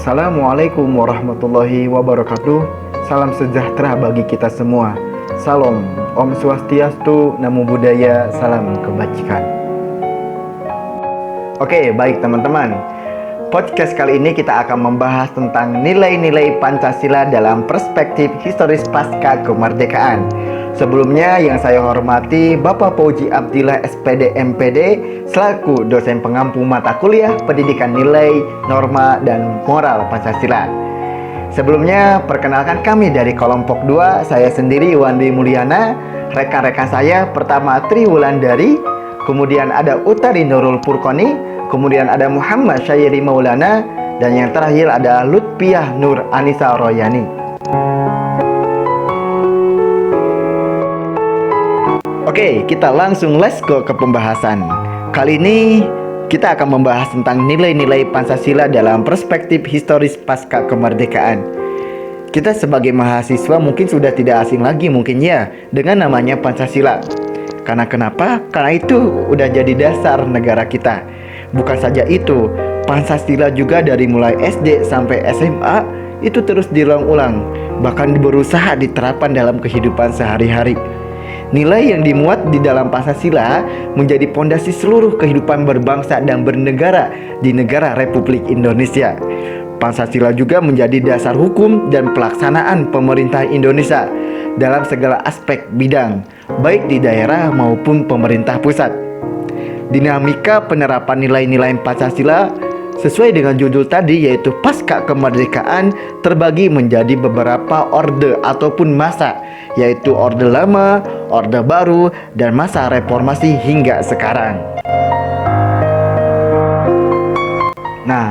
Assalamualaikum warahmatullahi wabarakatuh. Salam sejahtera bagi kita semua. Salam, Om Swastiastu, Namo Buddhaya, salam kebajikan. Oke, baik teman-teman. Podcast kali ini kita akan membahas tentang nilai-nilai Pancasila dalam perspektif historis pasca kemerdekaan. Sebelumnya yang saya hormati Bapak Fauzi Abdillah SPD MPD selaku dosen pengampu mata kuliah Pendidikan Nilai, Norma, dan Moral Pancasila. Sebelumnya perkenalkan kami dari kelompok 2, saya sendiri Wandi Mulyana, rekan-rekan saya pertama Tri Wulandari, kemudian ada Utari Nurul Purkoni, kemudian ada Muhammad Syairi Maulana, dan yang terakhir ada Lutfiah Nur Anissa Royani. Oke, kita langsung let's go ke pembahasan. Kali ini kita akan membahas tentang nilai-nilai Pancasila dalam perspektif historis pasca kemerdekaan. Kita sebagai mahasiswa mungkin sudah tidak asing lagi mungkin ya dengan namanya Pancasila. Karena kenapa? Karena itu udah jadi dasar negara kita. Bukan saja itu, Pancasila juga dari mulai SD sampai SMA itu terus diulang-ulang, bahkan berusaha diterapkan dalam kehidupan sehari-hari. Nilai yang dimuat di dalam Pancasila menjadi pondasi seluruh kehidupan berbangsa dan bernegara di negara Republik Indonesia. Pancasila juga menjadi dasar hukum dan pelaksanaan pemerintah Indonesia dalam segala aspek bidang, baik di daerah maupun pemerintah pusat. Dinamika penerapan nilai-nilai Pancasila sesuai dengan judul tadi, yaitu pasca kemerdekaan, terbagi menjadi beberapa orde ataupun masa, yaitu orde lama, orde baru, dan masa reformasi hingga sekarang. Nah,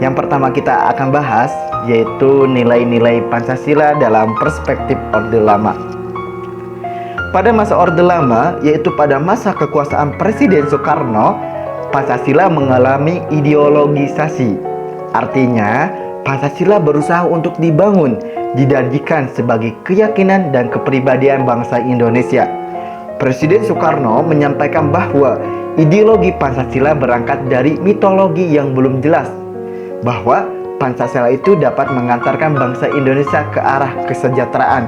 yang pertama kita akan bahas yaitu nilai-nilai Pancasila dalam perspektif orde lama. Pada masa orde lama, yaitu pada masa kekuasaan Presiden Soekarno, Pancasila mengalami ideologisasi. Artinya, Pancasila berusaha untuk dibangun, dijadikan sebagai keyakinan dan kepribadian bangsa Indonesia. Presiden Soekarno menyampaikan bahwa ideologi Pancasila berangkat dari mitologi yang belum jelas, bahwa Pancasila itu dapat mengantarkan bangsa Indonesia ke arah kesejahteraan.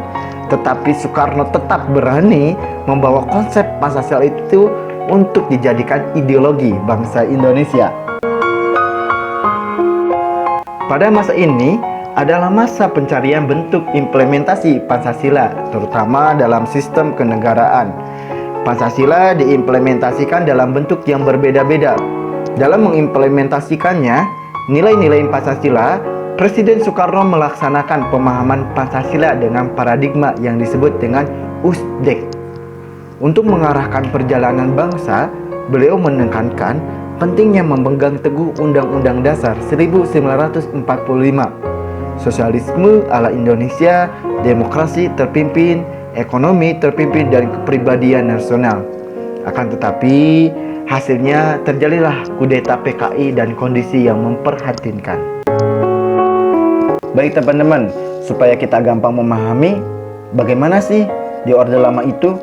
Tetapi Soekarno tetap berani membawa konsep Pancasila itu untuk dijadikan ideologi bangsa Indonesia. Pada masa ini adalah masa pencarian bentuk implementasi Pancasila, terutama dalam sistem kenegaraan. Pancasila diimplementasikan dalam bentuk yang berbeda-beda. Dalam mengimplementasikannya, nilai-nilai Pancasila, Presiden Soekarno melaksanakan pemahaman Pancasila dengan paradigma yang disebut dengan USDEK. Untuk mengarahkan perjalanan bangsa, beliau menekankan pentingnya memegang teguh Undang-Undang Dasar 1945, sosialisme ala Indonesia, demokrasi terpimpin, ekonomi terpimpin, dan kepribadian nasional. Akan tetapi, hasilnya terjadilah kudeta PKI dan kondisi yang memprihatinkan. Baik teman-teman, supaya kita gampang memahami bagaimana sih di Orde Lama itu.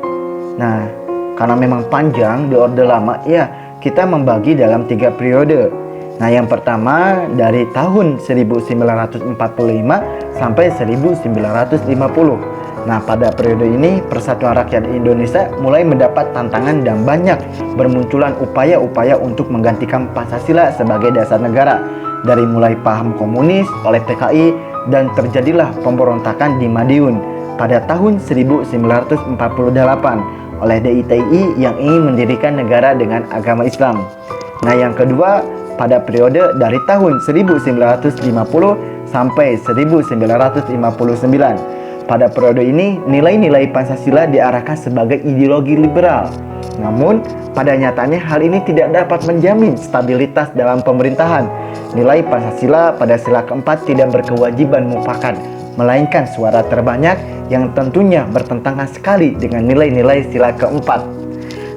Nah, karena memang panjang di Orde Lama, ya kita membagi dalam 3 periode. Nah, yang pertama dari tahun 1945 sampai 1950. Nah, pada periode ini Persatuan Rakyat Indonesia mulai mendapat tantangan dan banyak bermunculan upaya-upaya untuk menggantikan Pancasila sebagai dasar negara. Dari mulai paham komunis oleh PKI dan terjadilah pemberontakan di Madiun pada tahun 1948 oleh DITI yang ingin mendirikan negara dengan agama Islam. Nah, yang kedua pada periode dari tahun 1950 sampai 1959. Pada periode ini nilai-nilai Pancasila diarahkan sebagai ideologi liberal. Namun, pada nyatanya hal ini tidak dapat menjamin stabilitas dalam pemerintahan. Nilai Pancasila pada sila keempat tidak berkewajiban mufakat, melainkan suara terbanyak yang tentunya bertentangan sekali dengan nilai-nilai sila keempat.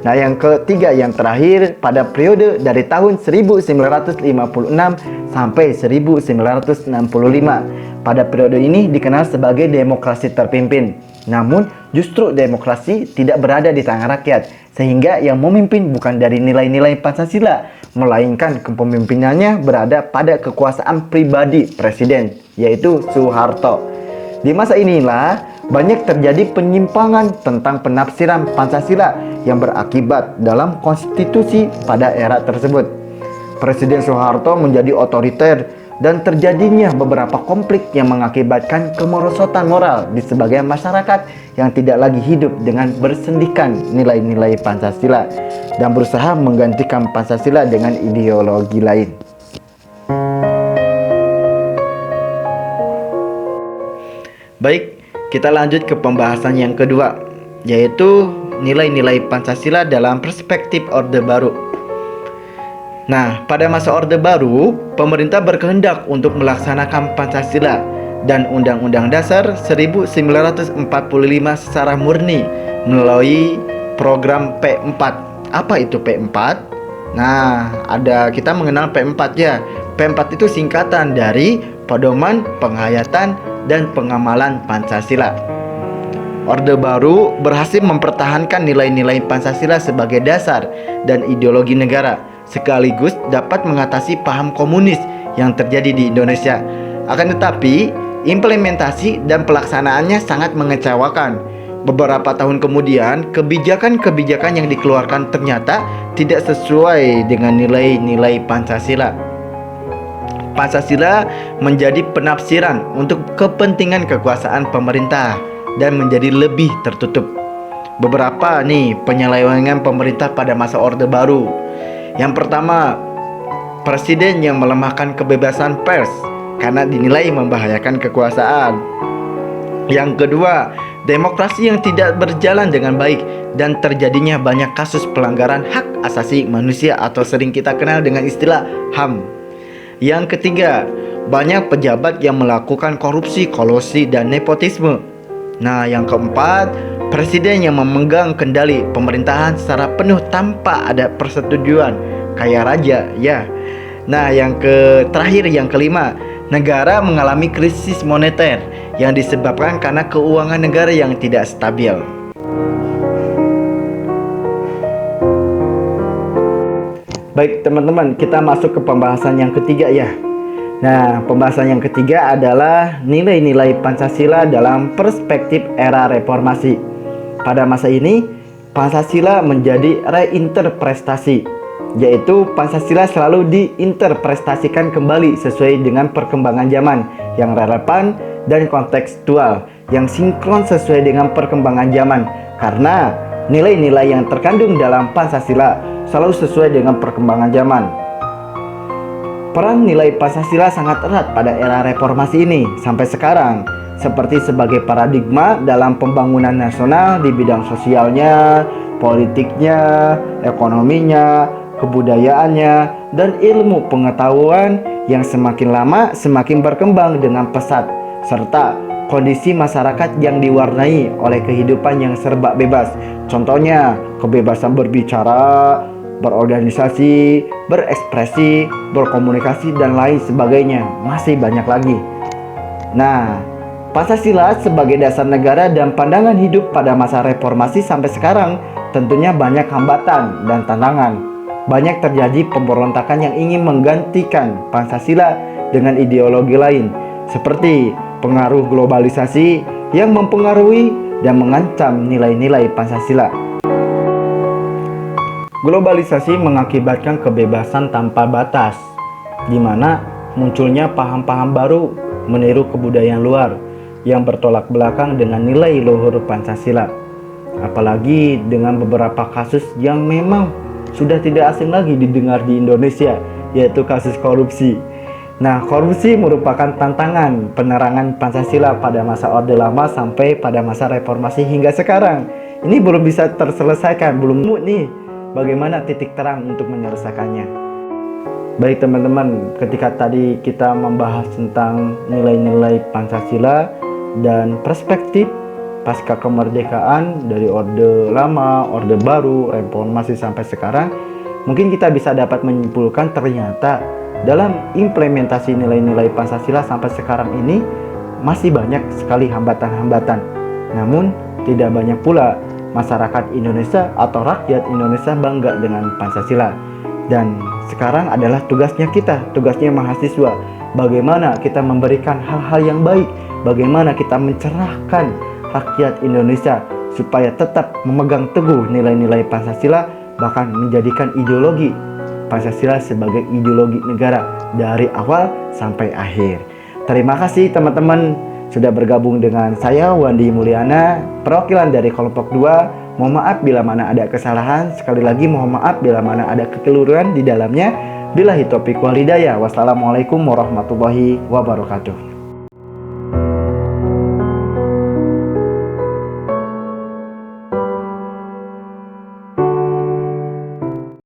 Nah, yang ketiga yang terakhir pada periode dari tahun 1956 sampai 1965. Pada periode ini dikenal sebagai demokrasi terpimpin. Namun justru demokrasi tidak berada di tangan rakyat, sehingga yang memimpin bukan dari nilai-nilai Pancasila, melainkan kepemimpinannya berada pada kekuasaan pribadi presiden, yaitu Soeharto. Di masa inilah banyak terjadi penyimpangan tentang penafsiran Pancasila yang berakibat dalam konstitusi pada era tersebut. Presiden Soeharto menjadi otoriter dan terjadinya beberapa konflik yang mengakibatkan kemerosotan moral di sebagian masyarakat yang tidak lagi hidup dengan bersendikan nilai-nilai Pancasila dan berusaha menggantikan Pancasila dengan ideologi lain. Baik, kita lanjut ke pembahasan yang kedua, yaitu nilai-nilai Pancasila dalam perspektif Orde Baru. Nah, pada masa Orde Baru, pemerintah berkehendak untuk melaksanakan Pancasila dan Undang-Undang Dasar 1945 secara murni melalui program P4. Apa itu P4? Nah, kita mengenal P4 ya. P4 itu singkatan dari Pedoman Penghayatan dan Pengamalan Pancasila. Orde Baru berhasil mempertahankan nilai-nilai Pancasila sebagai dasar dan ideologi negara, sekaligus dapat mengatasi paham komunis yang terjadi di Indonesia. Akan tetapi, implementasi dan pelaksanaannya sangat mengecewakan. Beberapa tahun kemudian, kebijakan-kebijakan yang dikeluarkan ternyata tidak sesuai dengan nilai-nilai Pancasila. Pancasila menjadi penafsiran untuk kepentingan kekuasaan pemerintah dan menjadi lebih tertutup. Beberapa penyelewengan pemerintah pada masa Orde Baru. Yang pertama, presiden yang melemahkan kebebasan pers karena dinilai membahayakan kekuasaan. Yang kedua, demokrasi yang tidak berjalan dengan baik dan terjadinya banyak kasus pelanggaran hak asasi manusia atau sering kita kenal dengan istilah HAM. Yang ketiga, banyak pejabat yang melakukan korupsi, kolusi, dan nepotisme. Nah, yang keempat, presiden yang memegang kendali pemerintahan secara penuh tanpa ada persetujuan, kayak raja ya. Nah, yang terakhir, yang kelima, negara mengalami krisis moneter yang disebabkan karena keuangan negara yang tidak stabil. Baik teman-teman, kita masuk ke pembahasan yang ketiga ya. Nah, pembahasan yang ketiga adalah nilai-nilai Pancasila dalam perspektif era reformasi. Pada masa ini, Pancasila menjadi reinterpretasi, yaitu Pancasila selalu diinterpretasikan kembali sesuai dengan perkembangan zaman yang relevan dan kontekstual, yang sinkron sesuai dengan perkembangan zaman, karena nilai-nilai yang terkandung dalam Pancasila selalu sesuai dengan perkembangan zaman. Peran nilai Pancasila sangat erat pada era reformasi ini sampai sekarang, seperti sebagai paradigma dalam pembangunan nasional di bidang sosialnya, politiknya, ekonominya, kebudayaannya, dan ilmu pengetahuan yang semakin lama semakin berkembang dengan pesat, serta kondisi masyarakat yang diwarnai oleh kehidupan yang serba bebas. Contohnya, kebebasan berbicara, berorganisasi, berekspresi, berkomunikasi, dan lain sebagainya. Masih banyak lagi. Nah, Pancasila sebagai dasar negara dan pandangan hidup pada masa reformasi sampai sekarang tentunya banyak hambatan dan tantangan. Banyak terjadi pemberontakan yang ingin menggantikan Pancasila dengan ideologi lain, seperti pengaruh globalisasi yang mempengaruhi dan mengancam nilai-nilai Pancasila. Globalisasi mengakibatkan kebebasan tanpa batas, di mana munculnya paham-paham baru meniru kebudayaan luar yang bertolak belakang dengan nilai luhur Pancasila. Apalagi dengan beberapa kasus yang memang sudah tidak asing lagi didengar di Indonesia, yaitu kasus korupsi. Nah, korupsi merupakan tantangan penerangan Pancasila pada masa Orde Lama sampai pada masa reformasi hingga sekarang. Ini belum bisa terselesaikan, belum nih bagaimana titik terang untuk menyelesaikannya. Baik teman-teman, ketika tadi kita membahas tentang nilai-nilai Pancasila dan perspektif pasca kemerdekaan dari Orde Lama, Orde Baru, reformasi sampai sekarang, mungkin kita bisa dapat menyimpulkan ternyata dalam implementasi nilai-nilai Pancasila sampai sekarang ini masih banyak sekali hambatan-hambatan. Namun, tidak banyak pula masyarakat Indonesia atau rakyat Indonesia bangga dengan Pancasila. Dan sekarang adalah tugasnya kita, tugasnya mahasiswa. Bagaimana kita memberikan hal-hal yang baik, bagaimana kita mencerahkan rakyat Indonesia supaya tetap memegang teguh nilai-nilai Pancasila, bahkan menjadikan ideologi Pancasila sebagai ideologi negara dari awal sampai akhir. Terima kasih teman-teman sudah bergabung dengan saya, Wandi Mulyana, perwakilan dari kelompok 2. Mohon maaf bila mana ada kesalahan. Sekali lagi mohon maaf bila mana ada kekeliruan di dalamnya. Billahi taufiq wal hidayah. Wassalamualaikum warahmatullahi wabarakatuh.